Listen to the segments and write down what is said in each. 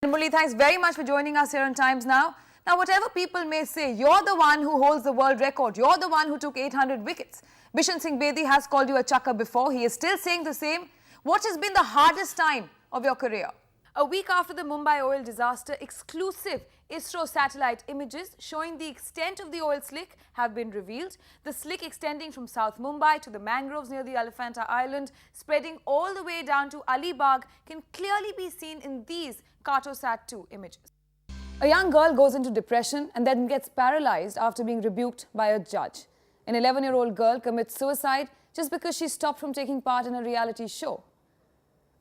Murli, thanks very much for joining us here on Times Now. Now, whatever people may say, you're the one who holds the world record. You're the one who took 800 wickets. Bishan Singh Bedi has called you a chucker before. He is still saying the same. What has been the hardest time of your career? A week after the Mumbai oil disaster, exclusive ISRO satellite images showing the extent of the oil slick have been revealed. The slick extending from South Mumbai to the mangroves near the Elephanta Island, spreading all the way down to Alibag, can clearly be seen in these Cartosat-2 images. A young girl goes into depression and then gets paralyzed after being rebuked by a judge. An 11-year-old girl commits suicide just because she stopped from taking part in a reality show.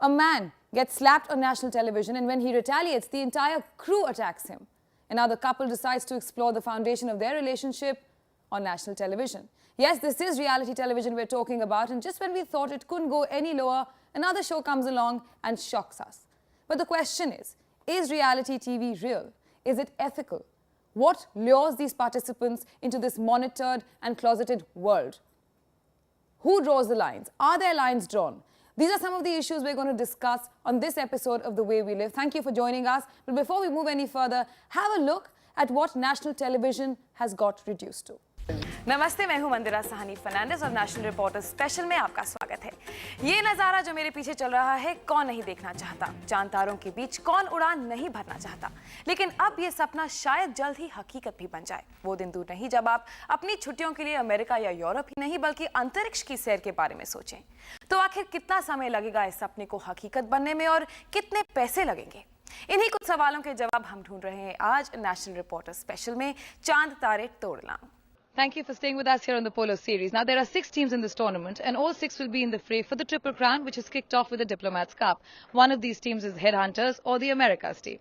A man gets slapped on national television, and when he retaliates, the entire crew attacks him. And now the couple decides to explore the foundation of their relationship on national television. Yes, this is reality television we're talking about, and just when we thought it couldn't go any lower, another show comes along and shocks us. But the question is reality TV real? Is it ethical? What lures these participants into this monitored and closeted world? Who draws the lines? Are there lines drawn? These are some of the issues we're going to discuss on this episode of The Way We Live. Thank you for joining us. But before we move any further, have a look at what national television has got reduced to. नमस्ते, मैं हूं मंदिरा साहनी फर्नांडिस और national reporter special में आपका स्वागत है। ये नज़ारा जो मेरे पीछे चल रहा है, कौन नहीं देखना चाहता? चांद तारों के बीच कौन उड़ान नहीं भरना चाहता? लेकिन अब ये सपना शायद जल्द ही हकीकत भी बन जाए। वो दिन दूर नहीं जब आप अपनी छुट्टियों के लिए अमेरिका या यूरोप ही नहीं बल्कि अंतरिक्ष की सैर के बारे में सोचें। तो आखिर कितना समय लगेगा इस सपने को हकीकत बनने में और कितने पैसे लगेंगे? इन्हीं कुछ सवालों के जवाब हम ढूंढ रहे हैं आज नेशनल रिपोर्टर स्पेशल में चांद तारे तोड़ना। Thank you for staying with us here on the Polo Series. Now, there are 6 teams in this tournament, and all 6 will be in the fray for the Triple Crown, which is kicked off with the Diplomats Cup. One of these teams is Headhunters or the Americas team.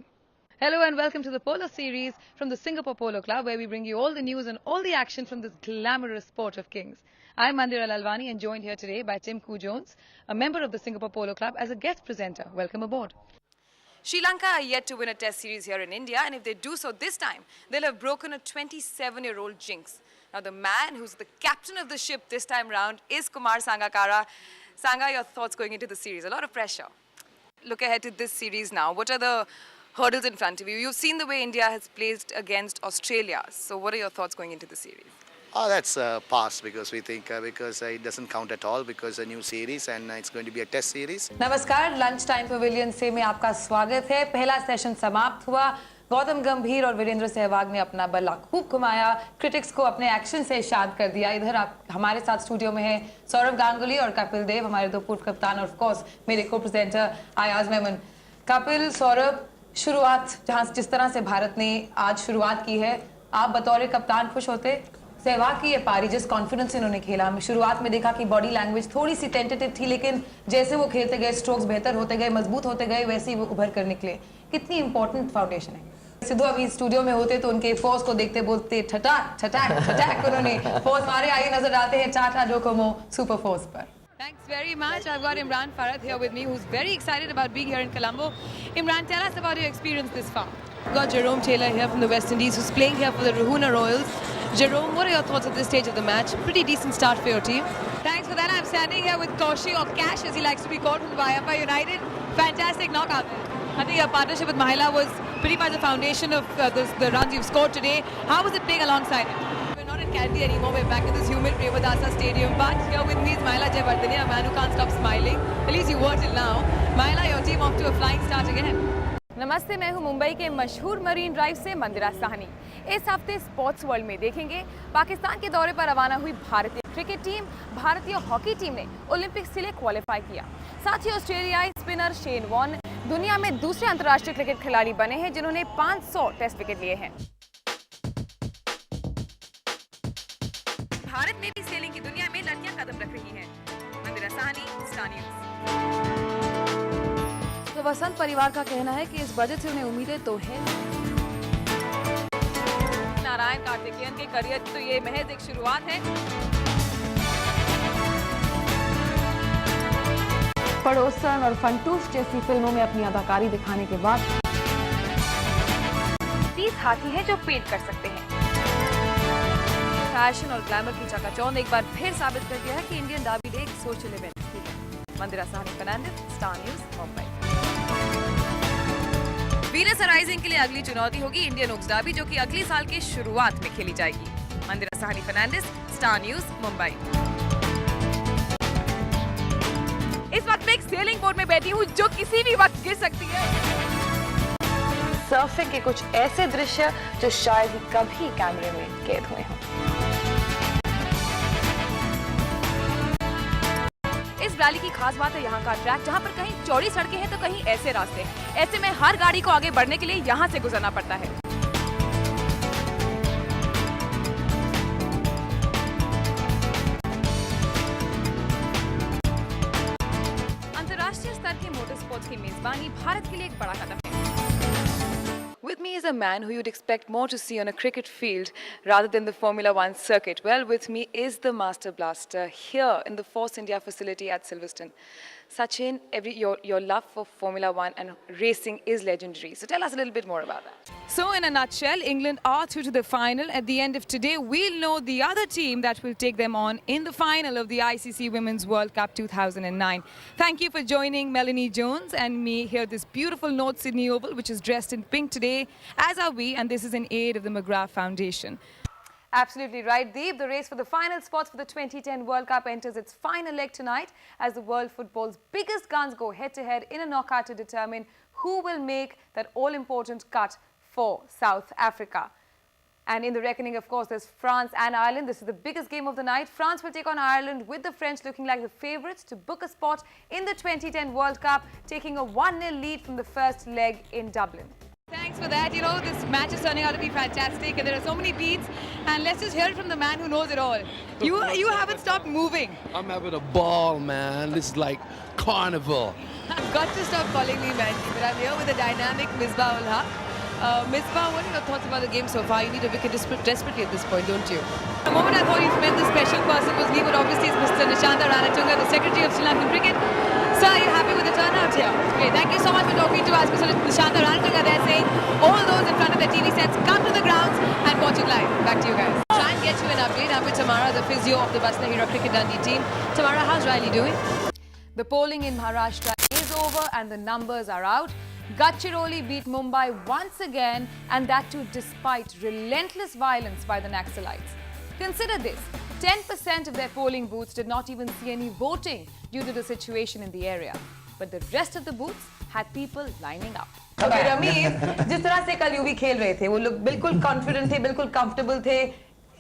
Hello and welcome to the Polo Series from the Singapore Polo Club, where we bring you all the news and all the action from this glamorous sport of kings. I'm Mandira Lalwani and joined here today by Tim Koo Jones, a member of the Singapore Polo Club, as a guest presenter. Welcome aboard. Sri Lanka are yet to win a test series here in India, and if they do so this time, they'll have broken a 27-year-old jinx. Now, the man who's the captain of the ship this time round is Kumar Sangakkara. Sanga, your thoughts going into the series? A lot of pressure. Look ahead to this series now. What are the hurdles in front of you? You've seen the way India has played against Australia. So what are your thoughts going into the series? Oh, that's a pass because we think because it doesn't count at all because a new series and it's going to be a test series. नमस्कार, lunch time pavilion से में आपका स्वागत है। पहला session समाप्त हुआ। गौतम गंभीर और वीरेंद्र सहवाग ने अपना बल्ला खूब घुमाया, क्रिटिक्स को अपने एक्शन से शाद कर दिया। इधर आप हमारे साथ स्टूडियो में हैं सौरव गांगुली और कपिल देव, हमारे 2 पूर्व कप्तान और ऑफ कोर्स मेरे को प्रेजेंटर आयाज मेमन। कपिल, सौरभ, शुरुआत जिस तरह से भारत ने आज शुरुआत की है, आप बतौर कप्तान खुश होते? सहवाग की ये पारी जिस कॉन्फिडेंस से इन्होंने खेला, हमें शुरुआत में देखा कि बॉडी लैंग्वेज थोड़ी सी टेंटेटिव थी, लेकिन जैसे वो खेलते गए, स्ट्रोक्स बेहतर होते गए, मजबूत होते गए, वैसे ही वो उभर कर निकले। कितनी इंपॉर्टेंट फाउंडेशन है। सिद्धू अभी स्टूडियो में होते तो उनके फोर्स को देखते बोलते ठटाक ठटाक ठटाक, उन्होंने फोर्स मारे। आइए नजर आते हैं टाटा डोकोमो सुपर फोर्स पर। Thanks very much. I've got Imran Farhat here with me, who's very excited about being here in Colombo. Imran, tell us about your experience this far. We've got Jerome Taylor here from the West Indies, who's playing here for the Rahuna Royals. Jerome, what are your thoughts at this stage of the match? Pretty decent start for your team. Thanks for that. I'm standing here with Kaushi, or Cash as he likes to be called, from Vayappa United. Fantastic knockout. I think your partnership with Mahila was pretty much the foundation of the runs you've scored today. How was it playing alongside him? We're not in Kandy anymore. We're back in this humid Prevadasa Stadium. But here with me is Mahila Jayawardene, a man who can't stop smiling. At least you were till now. Mahila, your team off to a flying start again. नमस्ते, मैं हूं मुंबई के मशहूर marine drive से मंदिरा साहनी। इस हफ्ते sports world में देखेंगे पाकिस्तान के दौरे पर रवाना हुई भारतीय क्रिकेट टीम। भारतीय हॉकी टीम ने ओलंपिक्स के लिए क्वालिफाई किया। साथ ही ऑस्ट्रेलियाई स्पिनर शेन वॉर्न दुनिया में दूसरे अंतर्राष्ट्रीय क्रिकेट खिलाड़ी बने हैं जिन्होंने 500 टेस्ट विकेट लिए हैं। भारत में भी सेलिंग की दुनिया में लड़कियां कदम रख रही हैं। मंदिरा साहनी, स्टार न्यूज़। तो वसंत परिवार का कहना है कि इस बजट से उन्हें उम्मीदें तो है। नारायण कार्तिकेयन के करियर की तो ये महज एक शुरुआत है। पड़ोसन और फंटूश जैसी फिल्मों में अपनी अदाकारी दिखाने के बाद 30 हाथी हैं जो पेंट कर सकते हैं। फैशन और ग्लैमर की चकाचौंध एक बार फिर साबित कर दिया है कि इंडियन दावीद एक सोशल इवेंट है। Mandira Sahni Fernandes, Star News, Mumbai. Venus arising के लिए अगली चुनौती होगी इंडियन ओक्स डर्बी, जो कि अगले साल के शुरुआत में खेली जाएगी। मंदिरा सहानी फर्नांडिस, स्टार न्यूज, मुंबई। इस वक्त मैं एक सेलिंग बोट में बैठी हूँ जो किसी भी वक्त गिर सकती है। सर्फिंग के कुछ ऐसे दृश्य जो शायद ही कभी कैमरे में कैद हुए हों। इस रैली की खास बात है यहाँ का ट्रैक, जहाँ पर कहीं चौड़ी सड़कें हैं तो कहीं ऐसे रास्ते। ऐसे में हर गाड़ी को आगे बढ़ने के लिए यहाँ से गुजरना पड़ता है। अंतर्राष्ट्रीय स्तर के मोटर स्पोर्ट्स की मेजबानी भारत के लिए एक बड़ा कदम है। With me is a man who you'd expect more to see on a cricket field rather than the Formula One circuit. Well, with me is the Master Blaster here in the Force India facility at Silverstone. Sachin, your love for Formula One and racing is legendary. So tell us a little bit more about that. So in a nutshell, England are through to the final. At the end of today, we'll know the other team that will take them on in the final of the ICC Women's World Cup 2009. Thank you for joining Melanie Jones and me here at this beautiful North Sydney Oval, which is dressed in pink today, as are we, and this is in aid of the McGrath Foundation. Absolutely right, Deep. The race for the final spots for the 2010 World Cup enters its final leg tonight as the world football's biggest guns go head-to-head in a knockout to determine who will make that all-important cut for South Africa. And in the reckoning, of course, there's France and Ireland. This is the biggest game of the night. France will take on Ireland, with the French looking like the favourites to book a spot in the 2010 World Cup, taking a 1-0 lead from the first leg in Dublin. Thanks for that. You know, this match is turning out to be fantastic and there are so many beats. And let's just hear it from the man who knows it all. You haven't stopped moving. I'm having a ball, man. This is like carnival. I've got to stop calling me Mandy, but I'm here with the dynamic Misbah ul Haq. Misbah, what are your thoughts about the game so far? You need a wicket desperately at this point, don't you? The moment I thought you'd met the special person was me, but obviously it's Mr. Nishanta Ranatunga, the Secretary of Sri Lankan Cricket. Sir, are you happy with the turnout here? Great. Thank you so much for talking to us. Mr. Nishanta Ranatunga there saying all those in front of their TV sets come to the grounds and watch it live. Back to you guys. Try and get you an update. I'm with Tamara, the physio of the Basna Hira Cricket Dundee team. Tamara, how's Riley doing? The polling in Maharashtra is over and the numbers are out. Gadchiroli beat Mumbai once again, and that too despite relentless violence by the Naxalites. Consider this, 10% of their polling booths did not even see any voting due to the situation in the area. But the rest of the booths had people lining up. Ramiz, जिस तरह से कल UV खेल रहे थे, वो लोग बिल्कुल कॉन्फिडेंट थे, बिल्कुल कंफर्टेबल थे,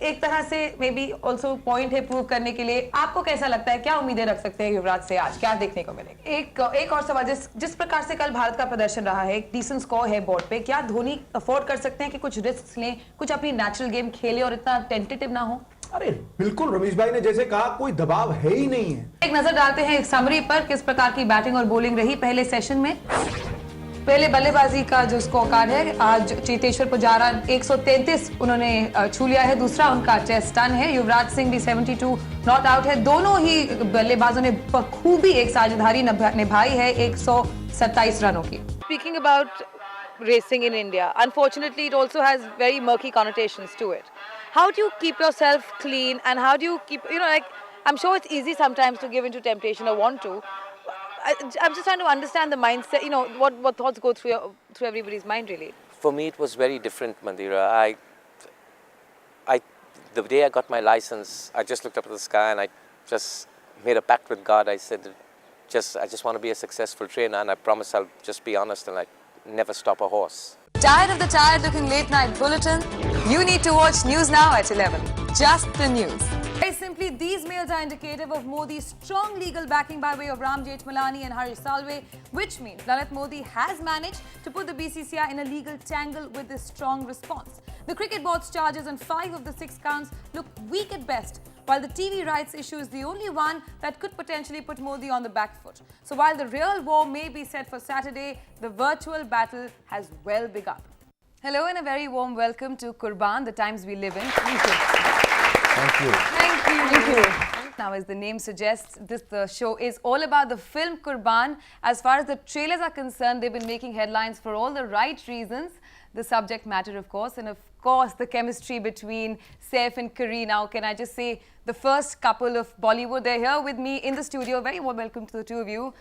एक तरह से मे बी ऑल्सो पॉइंट है प्रूव करने के लिए। आपको कैसा लगता है, क्या उम्मीदें रख सकते हैं युवराज से आज, क्या देखने को मिलेगा? एक और सवाल, जिस प्रकार से कल भारत का प्रदर्शन रहा है, एक डिसेंट स्कोर है बोर्ड पे, क्या धोनी अफोर्ड कर सकते हैं कि कुछ रिस्क लें, कुछ अपनी नेचुरल गेम खेले और इतना टेंटेटिव ना हो? अरे बिल्कुल, रमेश भाई ने जैसे कहा, कोई दबाव है ही नहीं है। एक नजर डालते हैं एक समरी पर, किस प्रकार की बैटिंग और बॉलिंग रही पहले सेशन में। पहले बल्लेबाजी का जो स्कोर कार्ड है, आज चेतेश्वर पुजारा 133 उन्होंने छू लिया है, दूसरा उनका चेस्ट टर्न है। युवराज सिंह भी 72 नॉट आउट है। दोनों ही बल्लेबाजों ने बखूबी एक साझेदारी निभाई है 127 रनों की। Speaking about racing in India, unfortunately it also has very murky connotations to it. How do you keep yourself clean and how do you keep, like, I'm sure it's easy sometimes to give into temptation or want to. I'm just trying to understand the mindset, what thoughts go through everybody's mind really. For me, it was very different, Mandira. The day I got my license, I just looked up at the sky and I just made a pact with God. I said, I just want to be a successful trainer, and I promise I'll just be honest and never stop a horse. Tired of the tired-looking late-night bulletin? You need to watch News Now at 11. Just the news. Very simply, these mails are indicative of Modi's strong legal backing by way of Ram Jethmalani and Harish Salve, which means Lalit Modi has managed to put the BCCI in a legal tangle with this strong response. The cricket board's charges on 5 of the 6 counts look weak at best, while the TV rights issue is the only one that could potentially put Modi on the back foot. So while the real war may be set for Saturday, the virtual battle has well begun. Hello and a very warm welcome to Qurban, the times we live in. Thank you. Thank you. Thank you. Now, as the name suggests, the show is all about the film Qurban. As far as the trailers are concerned, they've been making headlines for all the right reasons. The subject matter, of course, and of course, the chemistry between Saif and Kareena. Now, can I just say, the first couple of Bollywood, they're here with me in the studio. Very warm welcome to the two of you.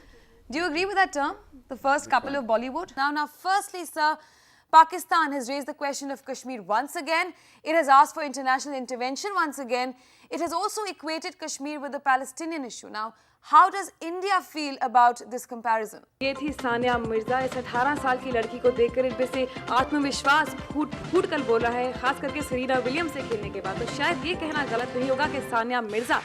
Do you agree with that term? The first couple of Bollywood? Now, firstly, sir, Pakistan has raised the question of Kashmir once again. It has asked for international intervention once again. It has also equated Kashmir with the Palestinian issue. Now, how does India feel about this comparison? ये थी सानिया मिर्जा। इस 18 साल की लड़की को देखकर इनमें से आत्मविश्वास फूट कर बोला है, खास करके सेरेना विलियम्स से खेलने के बाद। तो शायद ये कहना गलत नहीं होगा कि सानिया मिर्जा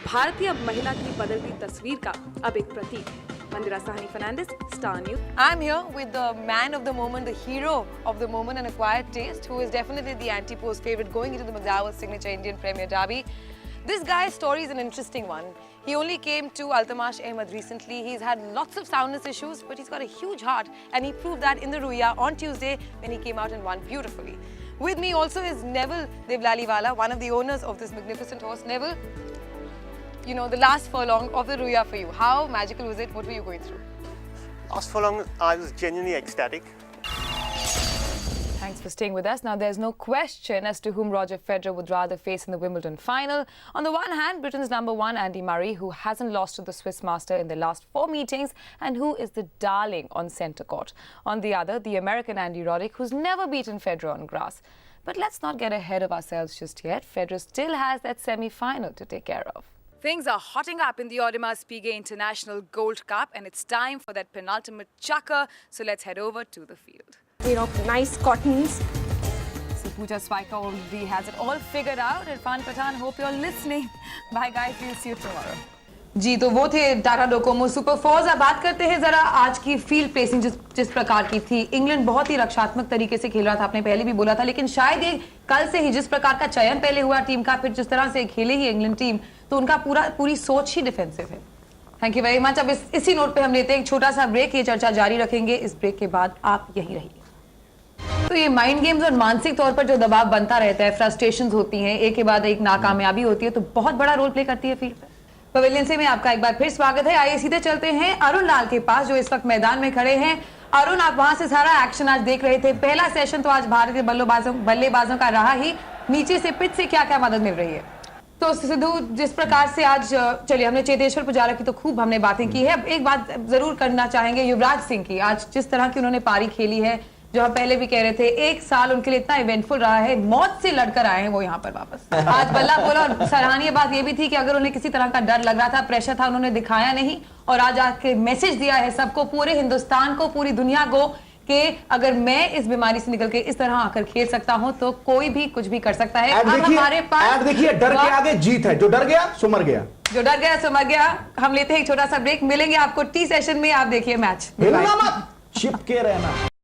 भारतीय महिला की बदलती तस्वीर का अब एक प्रतीक है। Mandira Sahni Fernandes, Star News. I'm here with the man of the moment, the hero of the moment, and a quiet taste, who is definitely the anti-post favorite going into the McDowell's signature Indian Premier Derby. This guy's story is an interesting one. He only came to Altamash Ahmed recently. He's had lots of soundness issues, but he's got a huge heart, and he proved that in the Ruya on Tuesday when he came out and won beautifully. With me also is Neville Devlaliwala, one of the owners of this magnificent horse. Neville, you know, the last furlong of the Ruya for you. How magical was it? What were you going through? Last furlong, I was genuinely ecstatic. Thanks for staying with us. Now, there's no question as to whom Roger Federer would rather face in the Wimbledon final. On the one hand, Britain's #1 Andy Murray, who hasn't lost to the Swiss master in the last 4 meetings and who is the darling on centre court. On the other, the American Andy Roddick, who's never beaten Federer on grass. But let's not get ahead of ourselves just yet. Federer still has that semi-final to take care of. Things are hotting up in the Audemars Piguet International Gold Cup, and it's time for that penultimate chukker. So let's head over to the field. You know, nice cottons. So Pooja Spiker already has it all figured out. Irfan Pathan, hope you're listening. Bye guys, we'll see you tomorrow. जी, तो वो थे Tata Docomo super force. अब बात करते हैं जरा आज की फील्ड प्लेसिंग जिस प्रकार की थी। इंग्लैंड बहुत ही रक्षात्मक तरीके से खेल रहा था, आपने पहले भी बोला था, लेकिन शायद ये कल से ही जिस प्रकार का चयन पहले हुआ टीम का, फिर जिस तरह से खेले ही इंग्लैंड टीम, तो उनका पूरी सोच ही डिफेंसिव है। Thank you very much. अब इसी नोट पे हम लेते हैं एक छोटा सा ब्रेक। ये चर्चा जारी रखेंगे। इस ब्रेक के बाद आप यहीं रहिए। तो ये माइंड गेम्स और मानसिक तौर पर जो दबाव बनता रहता है, फ्रस्ट्रेशंस होती हैं, एक के बाद एक नाकामयाबी होती है, तो बहुत बड़ा रोल प्ले करती है फील्ड पे। पवेलियन से में आपका एक बार फिर स्वागत है। आइए सीधे चलते हैं अरुण लाल के पास, जो इस वक्त मैदान में खड़े हैं। अरुण, आप वहां से सारा एक्शन आज देख रहे थे। पहला सेशन तो आज भारतीय बल्लेबाजों का रहा ही। नीचे से पिच से क्या क्या मदद मिल रही है? तो सिद्धू, जिस प्रकार से आज, चलिए हमने चेतेश्वर पुजारा की तो खूब हमने बातें की है, अब एक बात जरूर करना चाहेंगे युवराज सिंह की। आज जिस तरह की उन्होंने पारी खेली है, जो हम पहले भी कह रहे थे, एक साल उनके लिए इतना इवेंटफुल रहा है, मौत से लड़कर आए हैं वो यहाँ पर वापस। आज बल्ला बोला, और सराहनीय बात ये भी थी कि अगर उन्हें किसी तरह का डर लग रहा था, प्रेशर था, उन्होंने दिखाया नहीं, और आज आके मैसेज दिया है सबको, पूरे हिंदुस्तान को, पूरी दुनिया को, कि अगर मैं इस बीमारी से निकल के इस तरह आकर खेल सकता हूं तो कोई भी कुछ भी कर सकता है। अब हमारे पास देखिए, डर के आगे जीत है। जो डर गया सो मर गया, जो डर गया सो मर गया। हम लेते हैं एक छोटा सा ब्रेक, मिलेंगे आपको टी सेशन में। आप देखिए मैच, चिपके रहना।